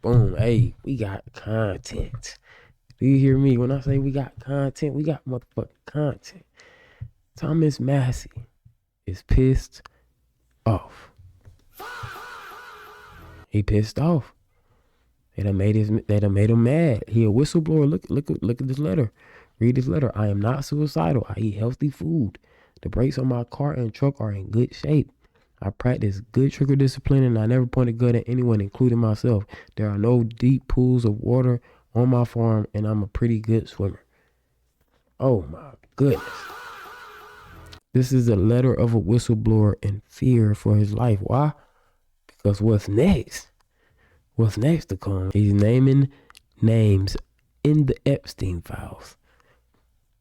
Boom. Hey, we got content. Do you hear me? When I say we got content, we got motherfucking content. Thomas Massie is pissed off. He pissed off. They done made him mad. He a whistleblower. Look at this letter. Read this letter. I am not suicidal. I eat healthy food. The brakes on my car and truck are in good shape. I practice good trigger discipline and I never point a gun at anyone, including myself. There are no deep pools of water on my farm and I'm a pretty good swimmer. Oh my goodness. This is a letter of a whistleblower in fear for his life. Why? Because what's next? What's next to come? He's naming names in the Epstein files.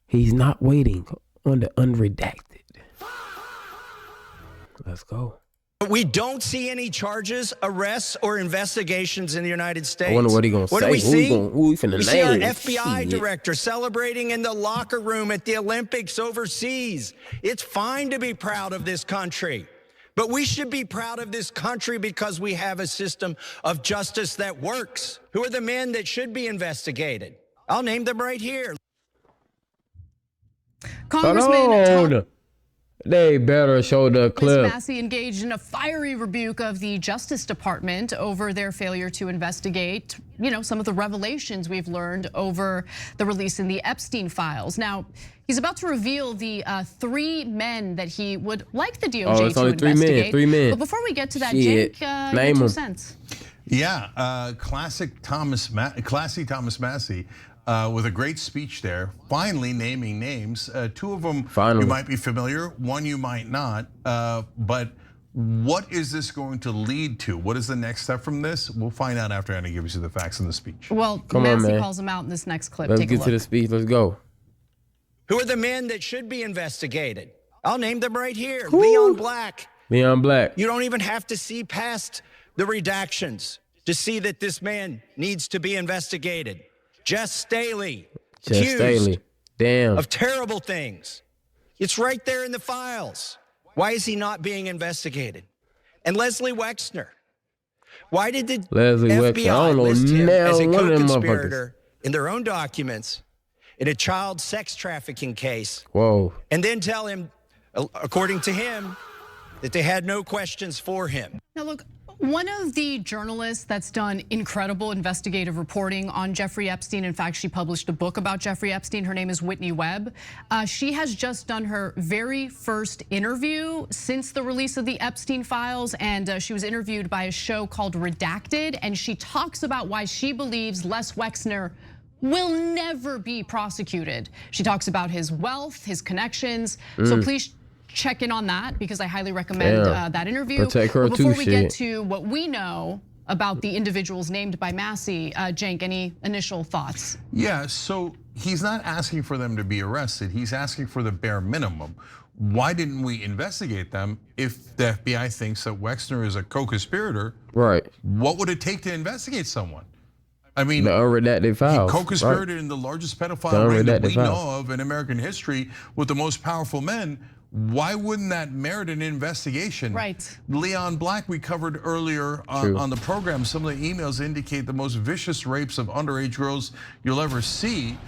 He's not waiting on the unredacted. Let's go. We don't see any charges, arrests, or investigations in the United States. I wonder what he's going to say. What do we see? We see our FBI director celebrating in the locker room at the Olympics overseas. It's fine to be proud of this country, but we should be proud of this country because we have a system of justice that works. Who are the men that should be investigated? I'll name them right here. Congressman They better show the clip. Massie engaged in a fiery rebuke of the Justice Department over their failure to investigate, some of the revelations we've learned over the release in the Epstein files. Now, he's about to reveal the 3 men that he would like the DOJ to investigate. Three men. But before we get to that, Cenk, your 2 cents. Yeah, classy Thomas Massie. With a great speech there, finally naming names. 2 of them you might be familiar, 1 you might not. But what is this going to lead to? What is the next step from this? We'll find out after Anna gives you the facts in the speech. Well, Massie calls him out in this next clip. Let's get to the speech. Let's go. Who are the men that should be investigated? I'll name them right here. Leon Black. Leon Black. You don't even have to see past the redactions to see that this man needs to be investigated. Staley, accused of terrible things. It's right there in the files. Why is he not being investigated? And Leslie Wexner. Why did the FBI list him as a co-conspirator in their own documents in a child sex trafficking case? Whoa. And then tell him, according to him, that they had no questions for him. Now look, one of the journalists that's done incredible investigative reporting on Jeffrey Epstein, in fact, she published a book about Jeffrey Epstein. Her name is Whitney Webb. She has just done her very first interview since the release of the Epstein files, and she was interviewed by a show called Redacted, and she talks about why she believes Les Wexner will never be prosecuted. She talks about his wealth, his connections. So please check in on that because I highly recommend that interview. Protect her before we get to what we know about the individuals named by Massie, Cenk, any initial thoughts? Yeah, so he's not asking for them to be arrested. He's asking for the bare minimum. Why didn't we investigate them if the FBI thinks that Wexner is a co-conspirator? Right. What would it take to investigate someone? I mean, the unredacted files. He co-conspirated in the largest pedophile ring that we know of in American history with the most powerful men. Why wouldn't that merit an investigation? Right. Leon Black, we covered earlier on the program. Some of the emails indicate the most vicious rapes of underage girls you'll ever see.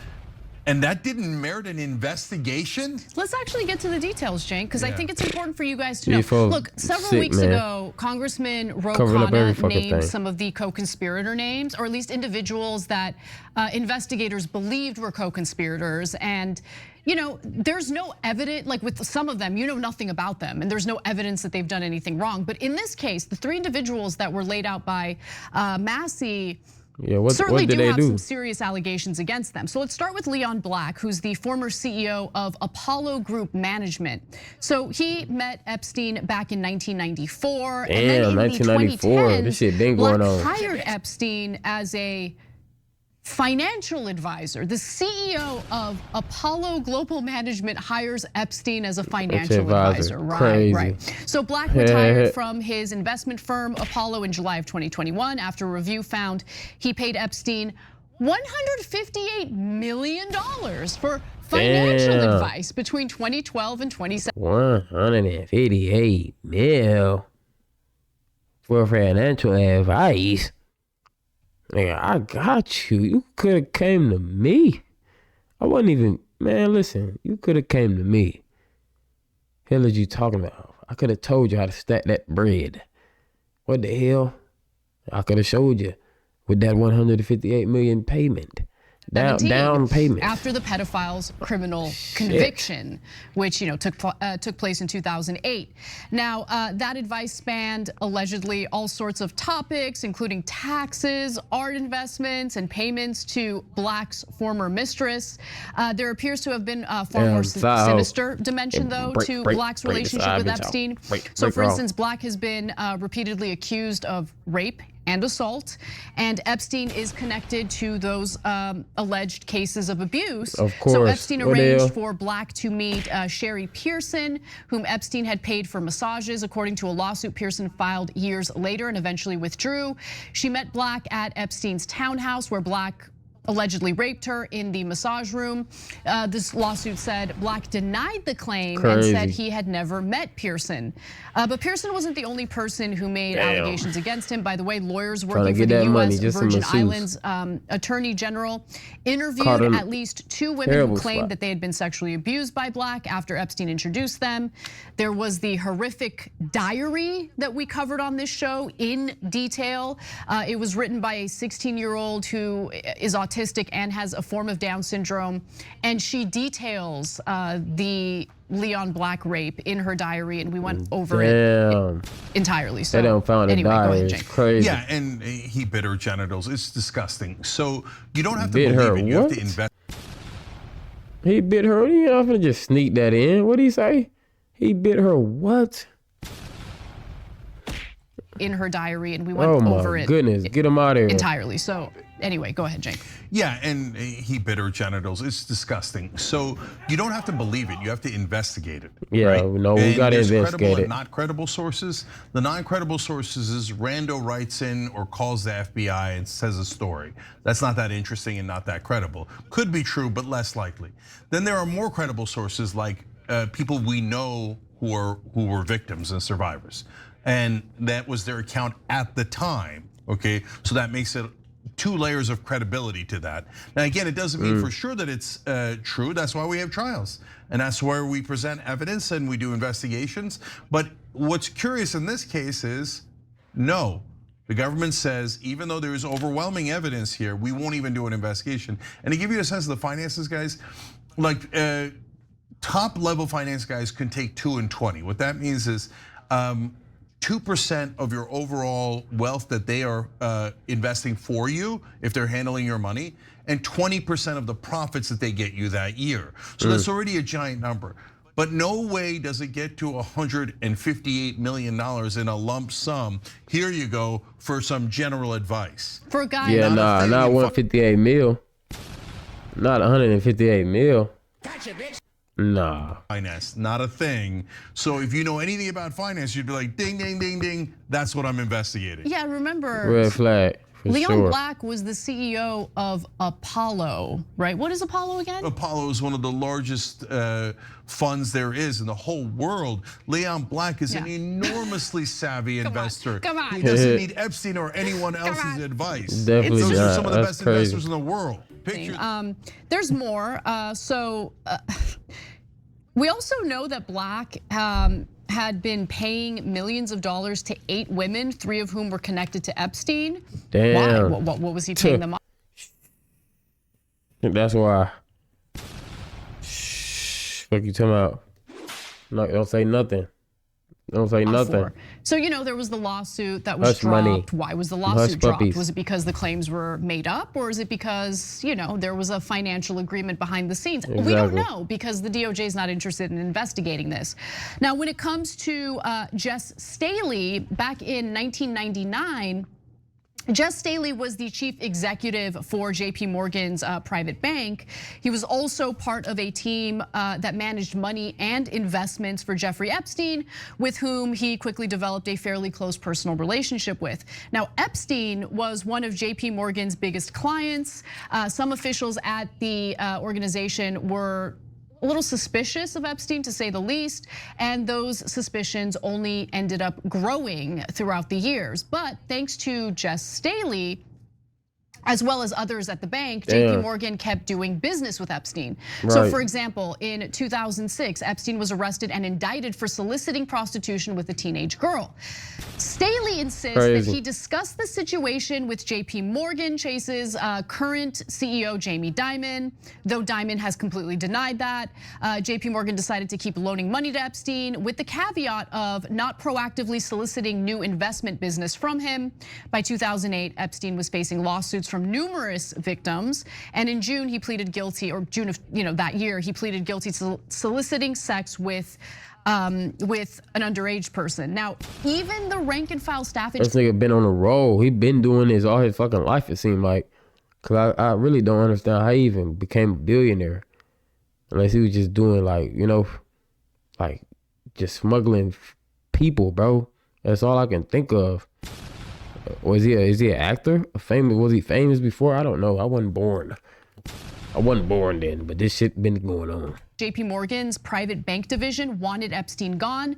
And that didn't merit an investigation? Let's actually get to the details, Cenk, because I think it's important for you guys to know. Look, several weeks ago, Congressman Ro Khanna named some of the co-conspirator names, or at least individuals that investigators believed were co-conspirators. And there's no evidence, like with some of them, you know nothing about them, and there's no evidence that they've done anything wrong. But in this case, the 3 individuals that were laid out by Massie certainly do have some serious allegations against them. So let's start with Leon Black, who's the former CEO of Apollo Group Management. So he met Epstein back in 1994. Damn, and then in 1994, this shit been going on. Black hired Epstein as a financial advisor. The CEO of Apollo Global Management hires Epstein as a financial advisor. Right. So Black retired from his investment firm Apollo in July of 2021 after a review found he paid Epstein $158 million for financial advice between 2012 and 2017. 158 mil for financial advice. Nigga, I got you. You could have came to me. I wasn't even, man, listen, you could have came to me. Hell is you talking about? I could have told you how to stack that bread. What the hell? I could have showed you with that 158 million payment. Down payment. After the pedophile's criminal conviction, which took place in 2008. Now, that advice spanned allegedly all sorts of topics, including taxes, art investments, and payments to Black's former mistress. There appears to have been a far more sinister dimension, though, to Black's relationship with Epstein. So, for instance, Black has been repeatedly accused of rape and assault, and Epstein is connected to those alleged cases of abuse. Of course. So Epstein arranged for Black to meet Sherry Pearson, whom Epstein had paid for massages, according to a lawsuit Pearson filed years later and eventually withdrew. She met Black at Epstein's townhouse, where Black allegedly raped her in the massage room. This lawsuit said Black denied the claim and said he had never met Pearson. But Pearson wasn't the only person who made allegations against him. By the way, lawyers working for the US Virgin Islands Attorney General interviewed at least 2 women who claimed that they had been sexually abused by Black after Epstein introduced them. There was the horrific diary that we covered on this show in detail. It was written by a 16-year-old who is autistic and has a form of Down syndrome, and she details the Leon Black rape in her diary, and we went over it entirely. So they don't found anyway, a diary. Go ahead, Cenk. It's crazy. Yeah, and he bit her genitals. It's disgusting. So you don't have to believe it. You have to invest. He bit her. You're not gonna just sneak that in. What did he say? He bit her what? In her diary, and we went over it. Oh my goodness, get him out of here. Entirely. So anyway, go ahead, Cenk. Yeah, and he bit her genitals. It's disgusting. So you don't have to believe it. You have to investigate it. Yeah, right? No, we got to investigate credible it. And not credible sources. The non-credible sources is Rando writes in or calls the FBI and says a story. That's not that interesting and not that credible. Could be true, but less likely. Then there are more credible sources like people we know who were victims and survivors. And that was their account at the time, okay? So that makes it 2 layers of credibility to that. Now again, it doesn't mean for sure that it's true. That's why we have trials. And that's where we present evidence and we do investigations. But what's curious in this case is, no, the government says, even though there is overwhelming evidence here, we won't even do an investigation. And to give you a sense of the finances, guys, like top level finance guys can take 2 and 20. What that means is, 2% of your overall wealth that they are investing for you, if they're handling your money, and 20% of the profits that they get you that year. So that's already a giant number. But no way does it get to $158 million in a lump sum. Here you go for some general advice. For a guy, not 158 mil, not 158 mil. Gotcha, bitch. Nah. Finance, not a thing. So if you know anything about finance, you'd be like, ding, ding, ding, ding. That's what I'm investigating. Yeah, remember. Red flag. Leon Black was the CEO of Apollo, right? What is Apollo again? Apollo is one of the largest funds there is in the whole world. Leon Black is an enormously savvy investor. Come on. He doesn't need Epstein or anyone else's advice. Definitely Those are some of the That's best crazy. investors in the world. There's more. We also know that Black had been paying millions of dollars to 8 women, 3 of whom were connected to Epstein. Damn. Why? What was he paying them? That's why. Shh. What you talking about? No, don't say nothing. Don't say nothing. So there was the lawsuit that was dropped. Money. Why was the lawsuit dropped? Puppies. Was it because the claims were made up, or is it because there was a financial agreement behind the scenes? Exactly. We don't know because the DOJ is not interested in investigating this. Now, when it comes to Jess Staley, back in 1999. Jess Staley was the chief executive for JP Morgan's private bank. He was also part of a team that managed money and investments for Jeffrey Epstein, with whom he quickly developed a fairly close personal relationship with. Now, Epstein was one of JP Morgan's biggest clients. Some officials at the organization were a little suspicious of Epstein, to say the least, and those suspicions only ended up growing throughout the years. But thanks to Jess Staley, as well as others at the bank, JP Morgan kept doing business with Epstein. So for example, in 2006, Epstein was arrested and indicted for soliciting prostitution with a teenage girl. Staley insists that he discussed the situation with JP Morgan Chase's current CEO, Jamie Dimon, though Dimon has completely denied that. JP Morgan decided to keep loaning money to Epstein with the caveat of not proactively soliciting new investment business from him. By 2008, Epstein was facing lawsuits from numerous victims, and in June he pleaded guilty, or June of that year, he pleaded guilty to soliciting sex with an underage person. Now, even the rank and file staff. This nigga been on a roll. He been doing this all his fucking life, it seemed like. Cause I really don't understand how he even became a billionaire, unless he was just doing like just smuggling people, bro. That's all I can think of. Is he an actor? Was he famous before? I don't know. I wasn't born then, but this shit been going on. JP Morgan's private bank division wanted Epstein gone,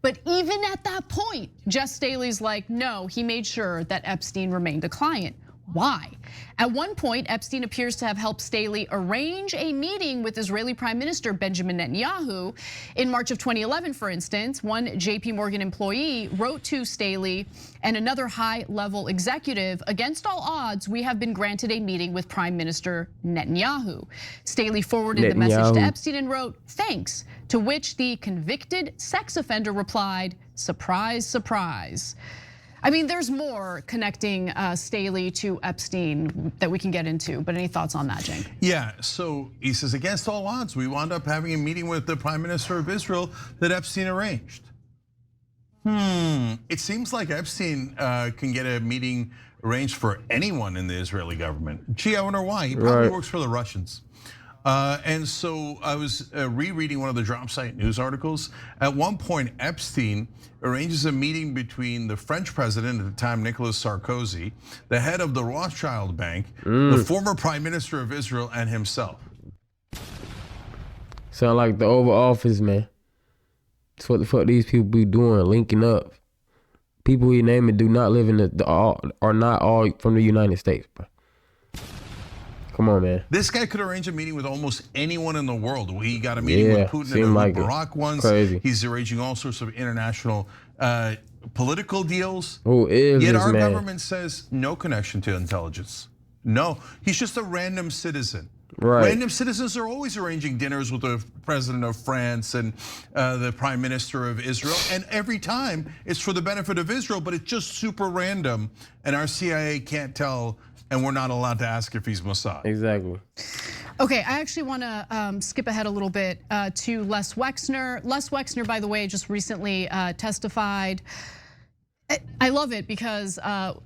but even at that point, Jess Staley's like, no, he made sure that Epstein remained a client. Why? At one point, Epstein appears to have helped Staley arrange a meeting with Israeli Prime Minister Benjamin Netanyahu. In March of 2011, for instance, one JP Morgan employee wrote to Staley and another high-level executive, against all odds, we have been granted a meeting with Prime Minister Netanyahu. Staley forwarded the message to Epstein and wrote, thanks, to which the convicted sex offender replied, surprise, surprise. I mean, there's more connecting Staley to Epstein that we can get into, but any thoughts on that, Cenk? Yeah, so he says, against all odds, we wound up having a meeting with the Prime Minister of Israel that Epstein arranged. It seems like Epstein can get a meeting arranged for anyone in the Israeli government. Gee, I wonder why. He probably works for the Russians. And so I was rereading one of the drop site news articles. At one point, Epstein arranges a meeting between the French president at the time, Nicolas Sarkozy, the head of the Rothschild Bank, the former prime minister of Israel, and himself. Sound like the Oval Office, man. That's what the fuck these people be doing, linking up. People he named do not live in are not all from the United States, bro. Come on, man. This guy could arrange a meeting with almost anyone in the world. He got a meeting with Putin and like Barack once. Crazy. He's arranging all sorts of international political deals. Who is Yet this our man? Government says no connection to intelligence. No, he's just a random citizen. Right. Random citizens are always arranging dinners with the president of France and the prime minister of Israel. And every time it's for the benefit of Israel, but it's just super random. And our CIA can't tell, and we're not allowed to ask if he's Mossad. Exactly. Okay, I actually want to skip ahead a little bit to Les Wexner. Les Wexner, by the way, just recently testified. I love it because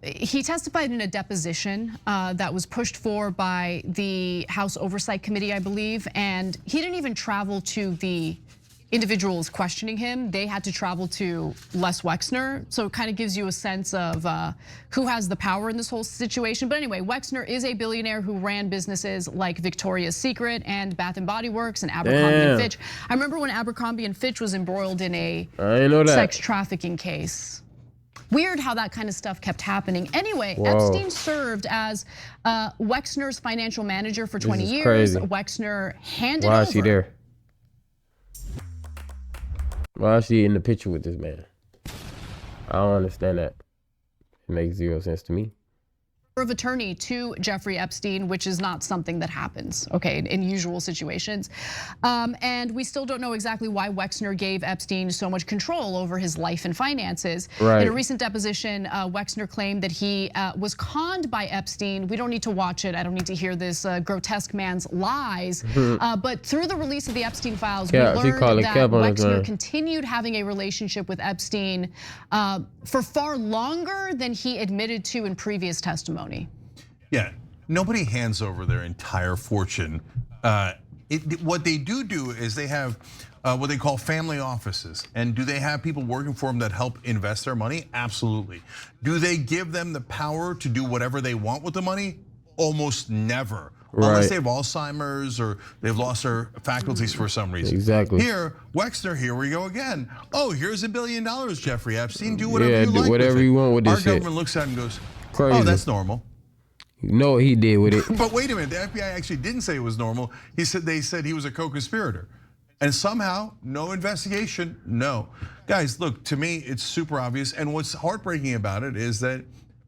he testified in a deposition that was pushed for by the House Oversight Committee, I believe, and he didn't even travel to the individuals questioning him. They had to travel to Les Wexner, so it kind of gives you a sense of who has the power in this whole situation. But anyway, Wexner is a billionaire who ran businesses like Victoria's Secret and Bath and Body Works and Abercrombie and Fitch. I remember when Abercrombie and Fitch was embroiled in a sex trafficking case. Weird how that kind of stuff kept happening. Anyway, Epstein served as Wexner's financial manager for 20 years. Crazy. Wexner handed Why over. is she there? Why is she in the picture with this man? I don't understand that. It makes zero sense to me. Of attorney to Jeffrey Epstein, which is not something that happens, okay, in usual situations. And we still don't know exactly why Wexner gave Epstein so much control over his life and finances. Right. In a recent deposition, Wexner claimed that he was conned by Epstein. We don't need to watch it. I don't need to hear this grotesque man's lies. But through the release of the Epstein files, we learned that Wexner continued having a relationship with Epstein for far longer than he admitted to in previous testimony. Yeah, nobody hands over their entire fortune. What they do is they have what they call family offices. And do they have people working for them that help invest their money? Absolutely. Do they give them the power to do whatever they want with the money? Almost never. Right. Unless they have Alzheimer's or they've lost their faculties for some reason. Exactly. Here, Wexner, here we go again. Oh, here's $1 billion, Jeffrey Epstein. Do whatever you like. Whatever you want with this shit. Our shit. government looks at it and goes, Crazy. oh, that's normal. You know what he did with it. But wait a minute, the FBI actually didn't say it was normal. They said he was a co-conspirator. And somehow, no investigation, no. Guys, look, to me, it's super obvious. And what's heartbreaking about it is that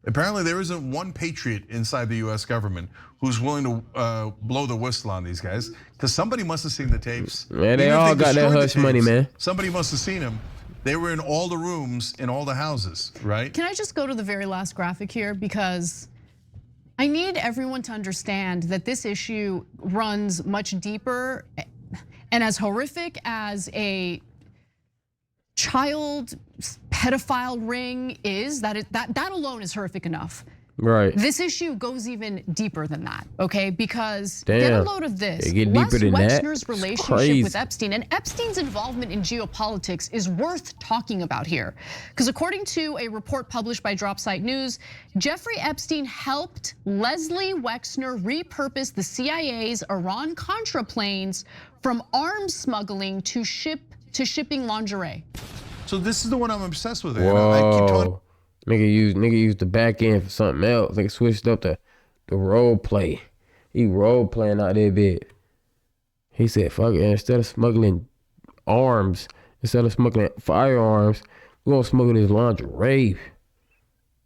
apparently there isn't one patriot inside the US government who's willing to blow the whistle on these guys. Because somebody must have seen the tapes. Man, they all got that hush money, man. Somebody must have seen them. They were in all the rooms, in all the houses, right? Can I just go to the very last graphic here? Because I need everyone to understand that this issue runs much deeper, and as horrific as a child pedophile ring is, that alone is horrific enough. Right. This issue goes even deeper than that, okay? Because get a load of this. Get deeper than Wexner's relationship with Epstein and Epstein's involvement in geopolitics is worth talking about here. Because according to a report published by Dropsite News, Jeffrey Epstein helped Leslie Wexner repurpose the CIA's Iran-Contra planes from arms smuggling to shipping lingerie. So this is the one I'm obsessed with. Whoa. I keep talking. Nigga used the back end for something else. Nigga switched up the role play. He role playing out there bit. He said, fuck it, instead of smuggling arms, instead of smuggling firearms, we're gonna smuggle this lingerie.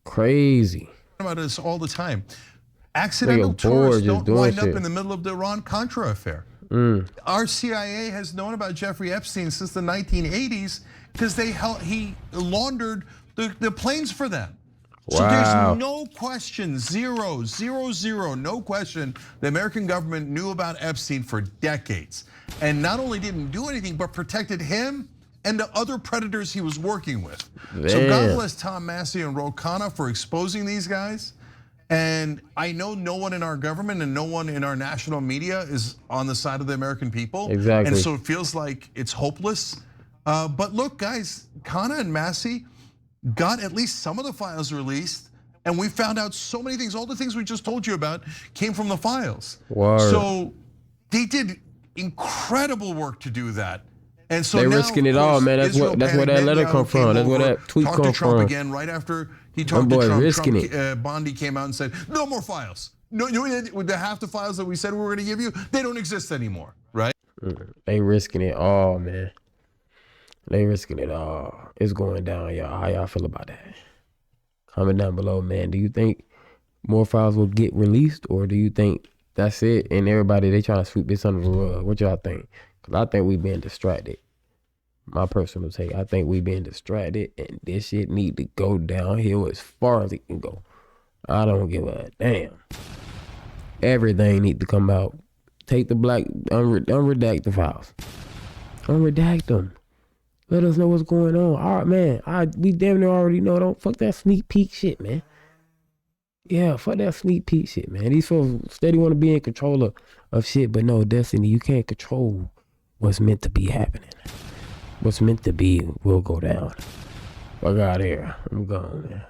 Crazy. About this all the time. Accidental tourists don't wind up in the middle of the Iran-Contra affair. Our CIA has known about Jeffrey Epstein since the 1980s because he laundered the planes for them. Wow. So there's no question, zero, no question, the American government knew about Epstein for decades. And not only didn't do anything, but protected him and the other predators he was working with. Damn. So God bless Tom Massie and Ro Khanna for exposing these guys. And I know no one in our government and no one in our national media is on the side of the American people. Exactly. And so it feels like it's hopeless. But look, guys, Khanna and Massie got at least some of the files released, and we found out so many things. All the things we just told you about came from the files. Word. So they did incredible work to do that. And so they're now, risking it all, man. That's where that letter come from. That's where that tweet come Trump from. Again, right after he talked to Trump, risking it. Bondi came out and said, no more files. No, with the half the files that we said we were gonna give you, they don't exist anymore, right? They risking it all, man. They risking it all. It's going down, y'all. How y'all feel about that? Comment down below, man. Do you think more files will get released, or do you think that's it and everybody, they trying to sweep this under the rug? What y'all think? Because I think we being distracted. My personal take, I think we being distracted, and this shit need to go downhill as far as it can go. I don't give a damn. Everything need to come out. Take the black, unredact the files. Unredact them. Let us know what's going on. All right, man. We damn near already know. Don't fuck that sneak peek shit, man. Yeah, fuck that sneak peek shit, man. These folks steady want to be in control of shit, but no, Destiny, you can't control what's meant to be happening. What's meant to be will go down. Fuck out of here. I'm gone, man.